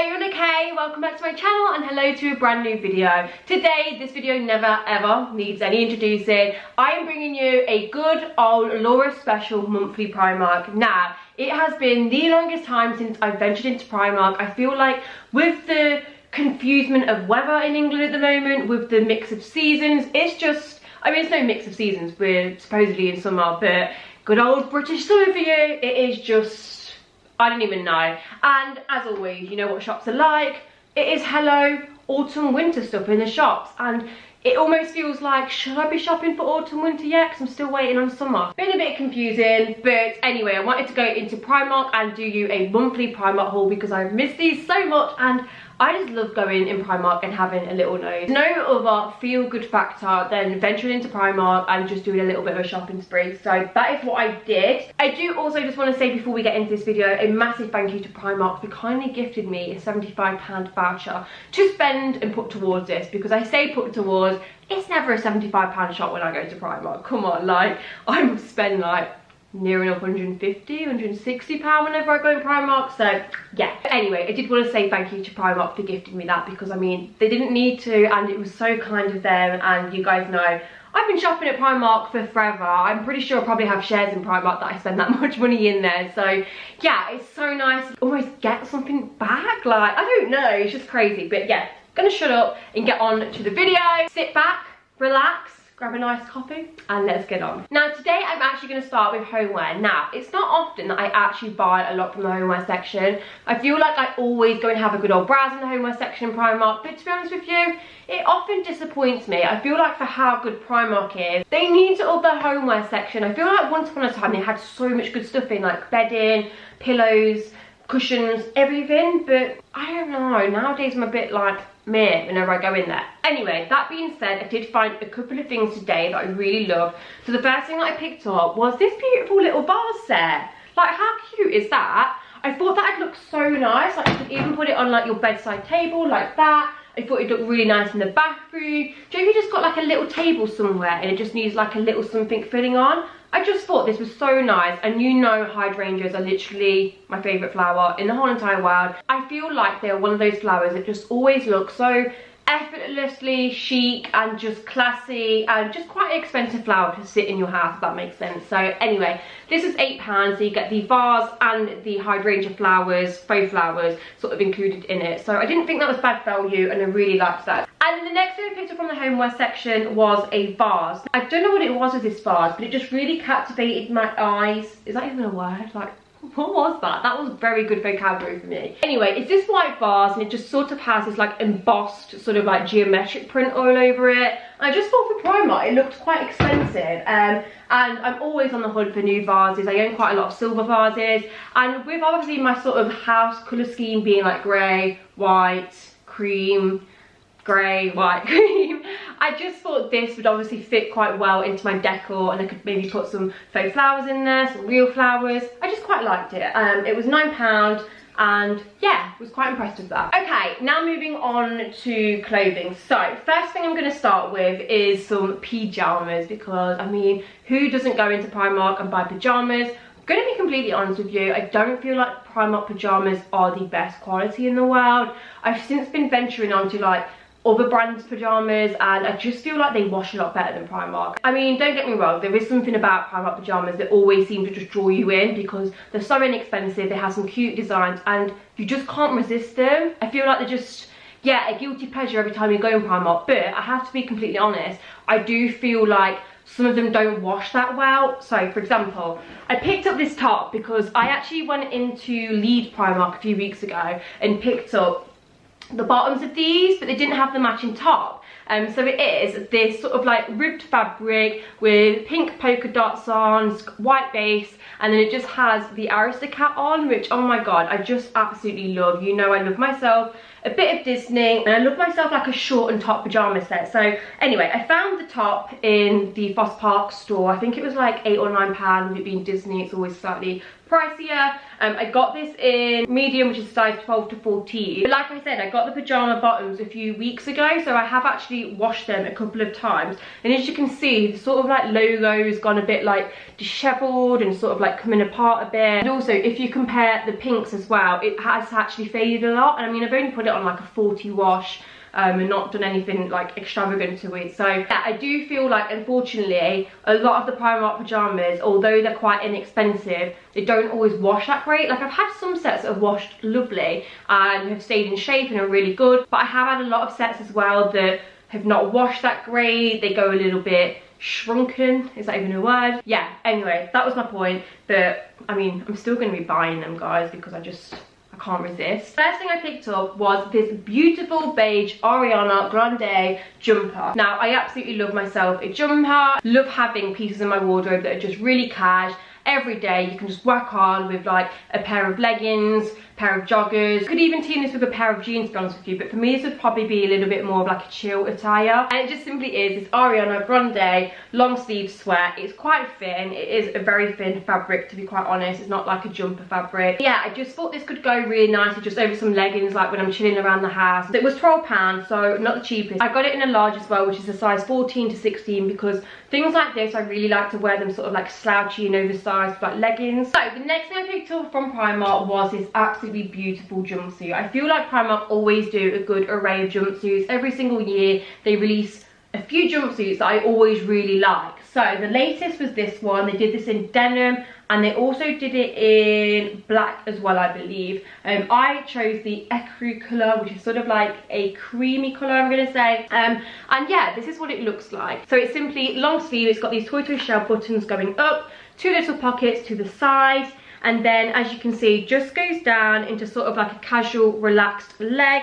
you okay? Welcome back to my channel and hello to a brand new video. Today, this video never ever needs any introducing. I am bringing you a good old Laura special monthly Primark. Now, it has been the longest time since I've ventured into Primark. I feel like with the confusion of weather in England at the moment, with the mix of seasons, it's just, I mean, it's no mix of seasons, we're supposedly in summer, but good old British summer for you, it is just, I don't even know. And as always, you know what shops are like. It is hello autumn winter stuff in the shops, and it almost feels like, should I be shopping for autumn winter yet? Because I'm still waiting on summer. Been a bit confusing, but anyway, I wanted to go into Primark and do you a monthly Primark haul because I've missed these so much, and I just love going in Primark and having a little nose. No other feel-good factor than venturing into Primark and just doing a little bit of a shopping spree. So that is what I did. I do also just want to say before we get into this video, a massive thank you to Primark for kindly gifted me a £75 voucher to spend and put towards this, because I say put towards, it's never a £75 shop when I go to Primark. Come on, like, I would spend like near enough £150, £160 whenever I go in Primark, so yeah. Anyway, I did want to say thank you to Primark for gifting me that, because I mean, they didn't need to, and it was so kind of them. And you guys know, I've been shopping at Primark for forever. I'm pretty sure I probably have shares in Primark that I spend that much money in there, so yeah, it's so nice to almost get something back. Like, I don't know, it's just crazy. But yeah, gonna shut up and get on to the video. Sit back, relax, grab a nice coffee, and let's get on. Now today I'm actually going to start with homeware. Now, it's not often that I actually buy a lot from the homeware section. I feel like I always go and have a good old browse in the homeware section in Primark, but to be honest with you, it often disappoints me. I feel like for how good Primark is, they need to up their homeware section. I feel like once upon a time they had so much good stuff in, like bedding, pillows, cushions, everything, but I don't know, nowadays I'm a bit like meh whenever I go in there. Anyway, that being said, I did find a couple of things today that I really love. So the first thing that I picked up was this beautiful little vase set. Like, how cute is that? I thought that would look so nice. Like, you could even put it on like your bedside table like that. I thought it'd look really nice in the bathroom. Do you know if you just got like a little table somewhere and it just needs like a little something filling on? I just thought this was so nice, and you know hydrangeas are literally my favourite flower in the whole entire world. I feel like they're one of those flowers that just always look so effortlessly chic and just classy, and just quite an expensive flower to sit in your house, if that makes sense. So anyway, this is £8, so you get the vase and the hydrangea flowers, faux flowers, sort of included in it. So I didn't think that was bad value, and I really liked that. And then the next thing I picked up from the homeware section was a vase. I don't know what it was with this vase, but it just really captivated my eyes. Is that even a word? Like, what was that? That was very good vocabulary for me. Anyway, it's this white vase, and it just sort of has this like embossed sort of like geometric print all over it. And I just thought for Primark it looked quite expensive, and I'm always on the hunt for new vases. I own quite a lot of silver vases, and with obviously my sort of house colour scheme being like grey, white, cream, grey, white, cream, I just thought this would obviously fit quite well into my decor, and I could maybe put some faux flowers in there, some real flowers. I just quite liked it. It was £9, and yeah, was quite impressed with that. Okay, now moving on to clothing. So first thing I'm going to start with is some pyjamas, because I mean, who doesn't go into Primark and buy pyjamas? I'm going to be completely honest with you, I don't feel like Primark pyjamas are the best quality in the world. I've since been venturing onto like other brands' pyjamas, and I just feel like they wash a lot better than Primark. I mean, don't get me wrong, there is something about Primark pyjamas that always seem to just draw you in, because they're so inexpensive, they have some cute designs, and you just can't resist them. I feel like they're just, yeah, a guilty pleasure every time you go in Primark. But I have to be completely honest, I do feel like some of them don't wash that well. So for example, I picked up this top because I actually went into Leeds Primark a few weeks ago and picked up the bottoms of these, but they didn't have the matching top. So it is this sort of like ribbed fabric with pink polka dots on, white base, and then it just has the Aristocat on, which, oh my god, I just absolutely love. You know, I love myself a bit of Disney, and I love myself like a short and top pajama set. So anyway, I found the top in the Foss Park store. I think it was like £8 or £9, with it being Disney, it's always slightly pricier. I got this in medium, which is size 12 to 14. But like I said, I got the Pajama Bottoms a few weeks ago, so I have actually actually washed them a couple of times, and as you can see, the sort of like logo has gone a bit like disheveled and sort of like coming apart a bit. And also, if you compare the pinks as well, it has actually faded a lot. And I mean, I've only put it on like a 40 wash and not done anything like extravagant to it. So yeah, I do feel like, unfortunately, a lot of the Primark pajamas, although they're quite inexpensive, they don't always wash that great. Like, I've had some sets that have washed lovely and have stayed in shape and are really good, but I have had a lot of sets as well that have not washed that great. They go a little bit shrunken, is that even a word? Yeah, anyway, that was my point. But I mean, I'm still going to be buying them, guys, because I can't resist. First thing I picked up was this beautiful beige Ariana Grande jumper. Now, I absolutely love myself a jumper. Love having pieces in my wardrobe that are just really cash. Every day you can just whack on with like a pair of leggings, pair of joggers. Could even team this with a pair of jeans, to be honest with you, but for me this would probably be a little bit more of like a chill attire. And it just simply is this Ariana Grande long sleeve sweat. It's quite thin. It is a very thin fabric, to be quite honest. It's not like a jumper fabric. But yeah, I just thought this could go really nicely just over some leggings, like when I'm chilling around the house. It was £12, so not the cheapest. I got it in a large as well, which is a size 14 to 16, because things like this, I really like to wear them sort of like slouchy and oversized like leggings. So the next thing I picked up from Primark was this absolutely beautiful jumpsuit. I feel like Primark always do a good array of jumpsuits. Every single year they release a few jumpsuits that I always really like. So the latest was this one. They did this in denim, and they also did it in black as well, I believe. I chose the ecru colour, which is sort of like a creamy colour, I'm gonna say. And yeah, this is what it looks like. So it's simply long sleeve. It's got these tortoiseshell buttons going up, 2 little pockets to the sides, and then, as you can see, just goes down into sort of like a casual relaxed leg.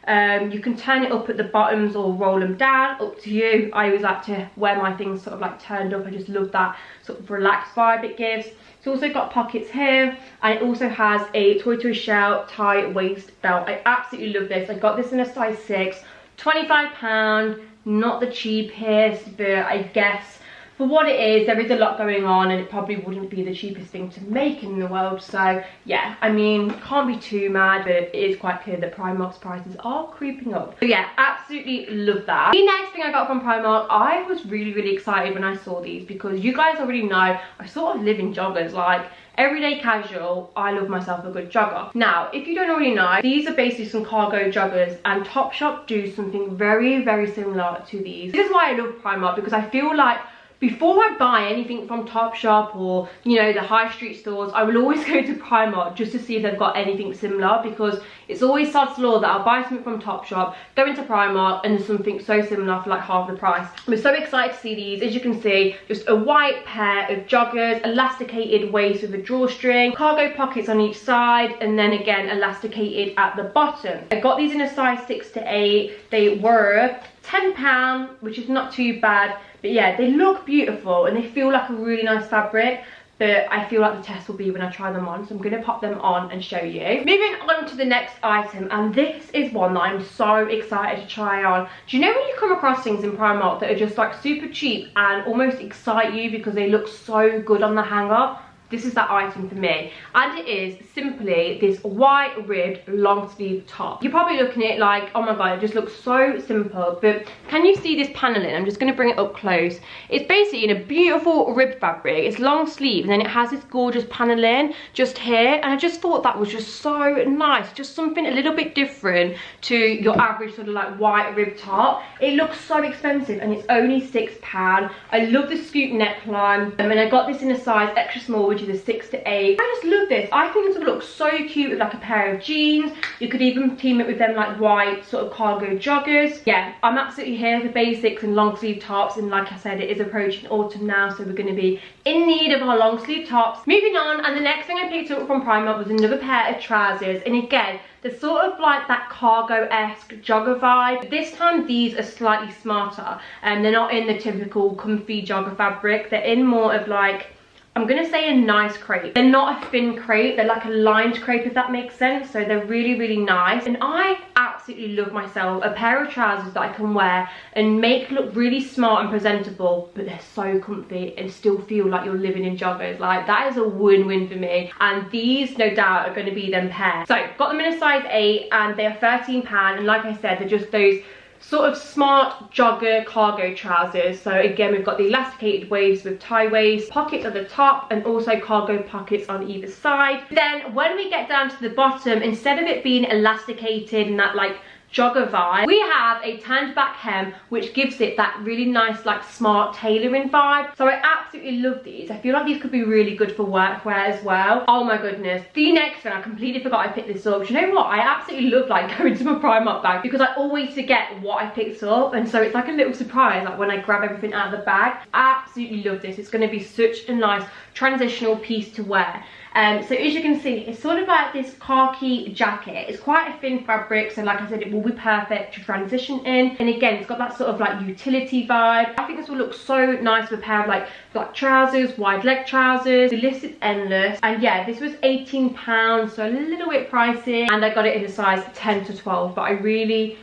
You can turn it up at the bottoms or roll them down, up to you. I always like to wear my things sort of like turned up. I just love that sort of relaxed vibe it gives. It's also got pockets here, and it also has a tortoiseshell tie waist belt. I absolutely love this. I got this in a size 6, £25, not the cheapest, but I guess for what it is, there is a lot going on, and it probably wouldn't be the cheapest thing to make in the world. So yeah, I mean, can't be too mad, but it is quite clear that Primark's prices are creeping up. So yeah, absolutely love that. The next thing I got from Primark, I was really excited when I saw these, because you guys already know I sort of live in joggers. Like, everyday casual, I love myself a good jogger. Now, if you don't already know, these are basically some cargo joggers, and Topshop do something very similar to these. This is why I love Primark, because I feel like before I buy anything from Topshop or, you know, the high street stores, I will always go to Primark just to see if they've got anything similar, because it's always sod's law that I'll buy something from Topshop, go into Primark, and there's something so similar for like half the price. I'm so excited to see these. As you can see, just a white pair of joggers, elasticated waist with a drawstring, cargo pockets on each side, and then again elasticated at the bottom. I got these in a size 6 to 8. They were £10, which is not too bad. But yeah, they look beautiful and they feel like a really nice fabric, but I feel like the test will be when I try them on, so I'm going to pop them on and show you. Moving on to the next item, and this is one that I'm so excited to try on. Do you know when you come across things in Primark that are just like super cheap and almost excite you because they look so good on the hanger? This is that item for me, and it is simply this white ribbed long sleeve top. You're probably looking at it like, oh my god, it just looks so simple, but can you see this paneling? I'm just going to bring it up close. It's basically in a beautiful rib fabric. It's long sleeve, and then it has this gorgeous paneling just here, and I just thought that was just so nice, just something a little bit different to your average sort of like white rib top. It looks so expensive, and it's only £6. I love the scoop neckline, and I got this in a size extra small, which is a 6 to 8. I just love this. I think this would look so cute with like a pair of jeans. You could even team it with them like white sort of cargo joggers. Yeah, I'm absolutely here for basics and long sleeve tops, and like I said, it is approaching autumn now, so we're going to be in need of our long sleeve tops. Moving on, and the next thing I picked up from Primark was another pair of trousers, and again, they're sort of like that cargo-esque jogger vibe. This time these are slightly smarter, and they're not in the typical comfy jogger fabric. They're in more of like, I'm gonna say a nice crepe. They're not a thin crepe, they're like a lined crepe, if that makes sense. So they're really nice, and I absolutely love myself a pair of trousers that I can wear and make look really smart and presentable, but they're so comfy and still feel like you're living in joggers. Like, that is a win-win for me, and these no doubt are going to be them pairs. So got them in a size 8, and they are £13, and like I said, they're just those sort of smart jogger cargo trousers. So again, we've got the elasticated waist with tie waist, pockets at the top, and also cargo pockets on either side. Then when we get down to the bottom, instead of it being elasticated and that like jogger vibe, we have a turned back hem, which gives it that really nice like smart tailoring vibe. So I absolutely love these. I feel like these could be really good for workwear as well. Oh my goodness. The next one, I completely forgot I picked this up. Do you know what? I absolutely love like going to my Primark bag because I always forget what I picked up, and so it's like a little surprise like when I grab everything out of the bag. I absolutely love this. It's going to be such a nice transitional piece to wear. So as you can see, it's sort of like this khaki jacket. It's quite a thin fabric, so like I said, it will be perfect to transition in. And again, it's got that sort of like utility vibe. I think this will look so nice with a pair of like black trousers, wide leg trousers. The list is endless. And yeah, this was £18, so a little bit pricey, and I got it in a size 10 to 12, but I really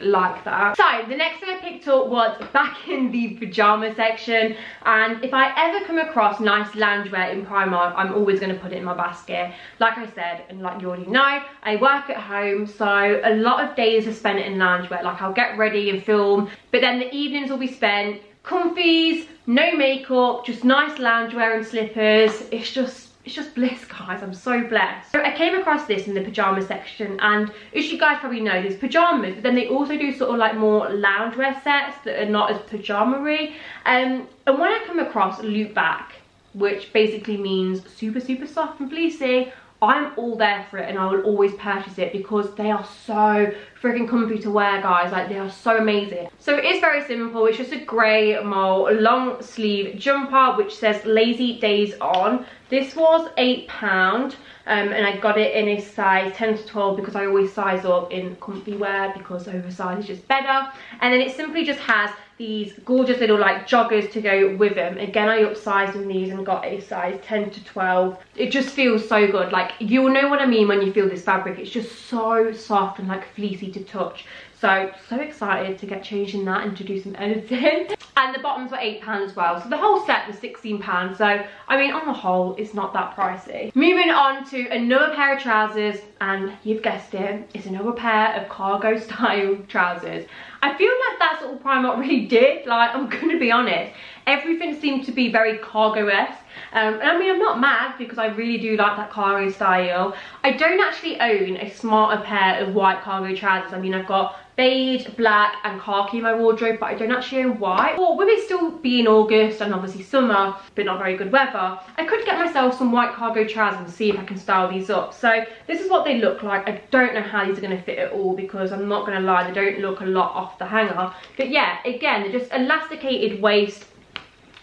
like that. So the next thing I picked up was back in the pajama section, and if I ever come across nice loungewear in Primark, I'm always going to put it in my basket. Like I said, and like you already know, I work at home, so a lot of days are spent in loungewear. Like I'll get ready and film, but then the evenings will be spent comfies, no makeup, just nice loungewear and slippers. It's just bliss, guys. I'm so blessed. So I came across this in the pajama section, and as you guys probably know, there's pajamas, but then they also do sort of like more loungewear sets that are not as pajama-y. And when I come across loop back, which basically means super soft and fleecy, I'm all there for it, and I will always purchase it because they are so freaking comfy to wear, guys. Like, they are so amazing. So it is very simple. It's just a grey mole long sleeve jumper which says lazy days on. This was £8, and I got it in a size 10 to 12 because I always size up in comfy wear because oversized is just better. And then it simply just has these gorgeous little like joggers to go with them. Again, I upsized in these and got a size 10 to 12. It just feels so good. Like, you'll know what I mean when you feel this fabric. It's just so soft and like fleecy to touch. So excited to get changed in that and to do some editing. And the bottoms were £8 as well. So the whole set was £16. So, I mean, on the whole, it's not that pricey. Moving on to another pair of trousers, and you've guessed it, it's another pair of cargo style trousers. I feel like that's all Primark really did. Like, I'm gonna be honest, everything seemed to be very cargo-esque. And I mean, I'm not mad because I really do like that cargo style. I don't actually own a smarter pair of white cargo trousers. I mean, I've got beige, black and khaki in my wardrobe, but I don't actually own white. Well, with it still being August and obviously summer, but not very good weather, I could get myself some white cargo trousers and see if I can style these up. So this is what they look like. I don't know how these are going to fit at all because I'm not going to lie, they don't look a lot off the hanger. But yeah, again, they're just elasticated waist,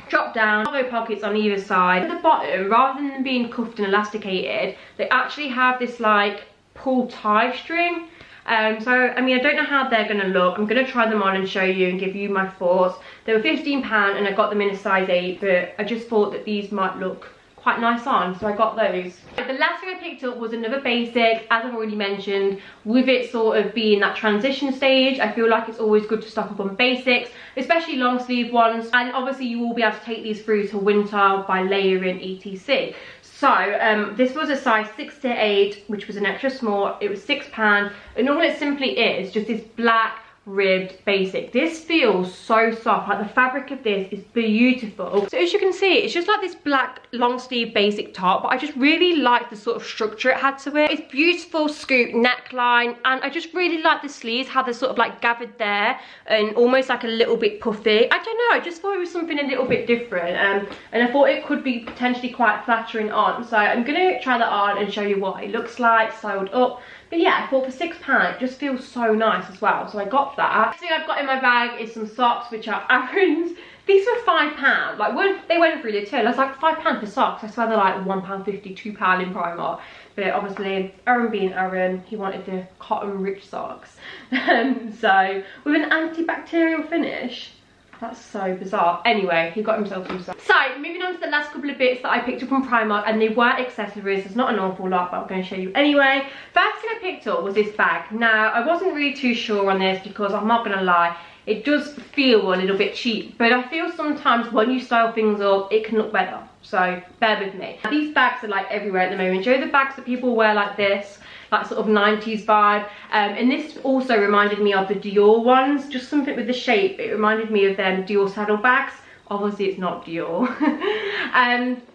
drop down, cargo pockets on either side. At the bottom, rather than being cuffed and elasticated, they actually have this like pull tie string. So I mean, I don't know how they're going to look. I'm going to try them on and show you and give you my thoughts. They were £15 and I got them in a size 8, but I just thought that these might look quite nice on, so I got those. The last thing I picked up was another basic, as I've already mentioned. With it sort of being that transition stage, I feel like it's always good to stock up on basics, especially long sleeve ones, and obviously you will be able to take these through to winter by layering etc. So this was a size 6 to 8, which was an extra small. It was £6, and all it simply is just this black ribbed basic. This feels so soft. Like, the fabric of this is beautiful. So as you can see, it's just like this black long sleeve basic top, but I just really like the sort of structure it had to it. It's beautiful scoop neckline, and I just really like the sleeves, how they're sort of like gathered there and almost like a little bit puffy. I don't know, I just thought it was something a little bit different, and I thought it could be potentially quite flattering on. So I'm gonna try that on and show you what it looks like styled up. But yeah, I thought for £6 it just feels so nice as well, so I got that. Next thing I've got in my bag is some socks, which are Aaron's. These were £5. Like, they went through the till. I was like, £5 for socks. I swear they're like £1.50, £2 in Primark. But obviously, Aaron being Aaron, he wanted the cotton rich socks. So with an antibacterial finish. That's so bizarre. Anyway, he got himself some socks. So, moving on to the last couple of bits that I picked up from Primark, and they were accessories. There's not an awful lot, but I'm going to show you anyway. First thing I picked up was this bag. Now, I wasn't really too sure on this because I'm not going to lie, it does feel a little bit cheap, but I feel sometimes when you style things up, it can look better. So, bear with me. These bags are like everywhere at the moment. You know the bags that people wear like this? like sort of 90s vibe. And this also reminded me of the Dior ones, just something with the shape. It reminded me of them Dior saddlebags. Obviously it's not Dior.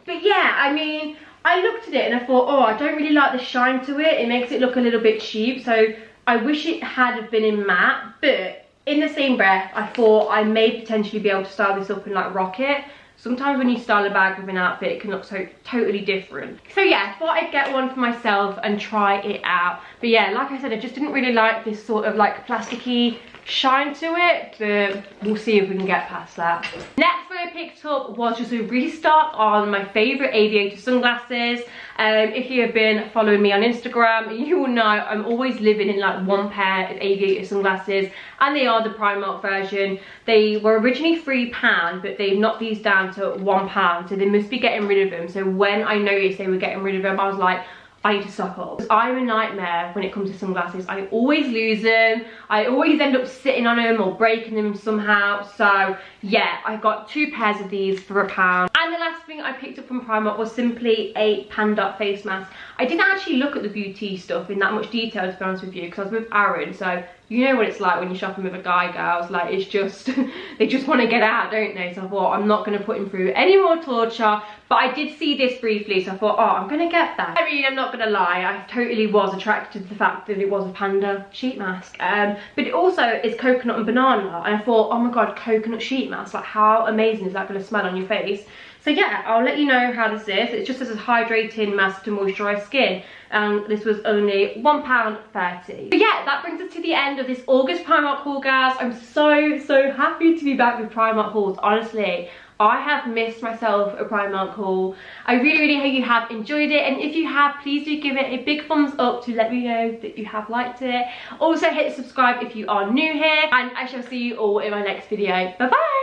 But yeah, I mean, I looked at it and I thought, oh, I don't really like the shine to it. It makes it look a little bit cheap. So I wish it had been in matte, but in the same breath, I thought I may potentially be able to style this up and like rock it. Sometimes when you style a bag with an outfit, it can look so totally different. So yeah, I thought I'd get one for myself and try it out. But yeah, like I said, I just didn't really like this sort of like plasticky shine to it, but we'll see if we can get past that. Next thing I picked up was just a restock on my favourite Aviator sunglasses. If you have been following me on Instagram, you will know I'm always living in like one pair of Aviator sunglasses, and they are the Primark version. They were originally £3, but they've knocked these down to £1, so they must be getting rid of them. So when I noticed they were getting rid of them, I was like, I need to stock up. I'm a nightmare when it comes to sunglasses. I always lose them. I always end up sitting on them or breaking them somehow. So yeah, I got 2 pairs of these for £1. And the last thing I picked up from Primark was simply a panda face mask. I didn't actually look at the beauty stuff in that much detail, to be honest with you, because I was with Aaron, so you know what it's like when you're shopping with a guy, girls. Like, it's just, they just want to get out, don't they? So I thought, I'm not going to put him through any more torture. But I did see this briefly, so I thought, oh, I'm going to get that. I mean, I'm not going to lie, I totally was attracted to the fact that it was a panda sheet mask. But it also is coconut and banana, and I thought, oh my god, coconut sheet mask, like how amazing is that going to smell on your face? So yeah, I'll let you know how this is. It's just as a hydrating mask to moisturise skin. And this was only £1.30. But yeah, that brings us to the end of this August Primark haul, guys. I'm so happy to be back with Primark hauls. Honestly, I have missed myself a Primark haul. I really hope you have enjoyed it. And if you have, please do give it a big thumbs up to let me know that you have liked it. Also hit subscribe if you are new here. And I shall see you all in my next video. Bye bye!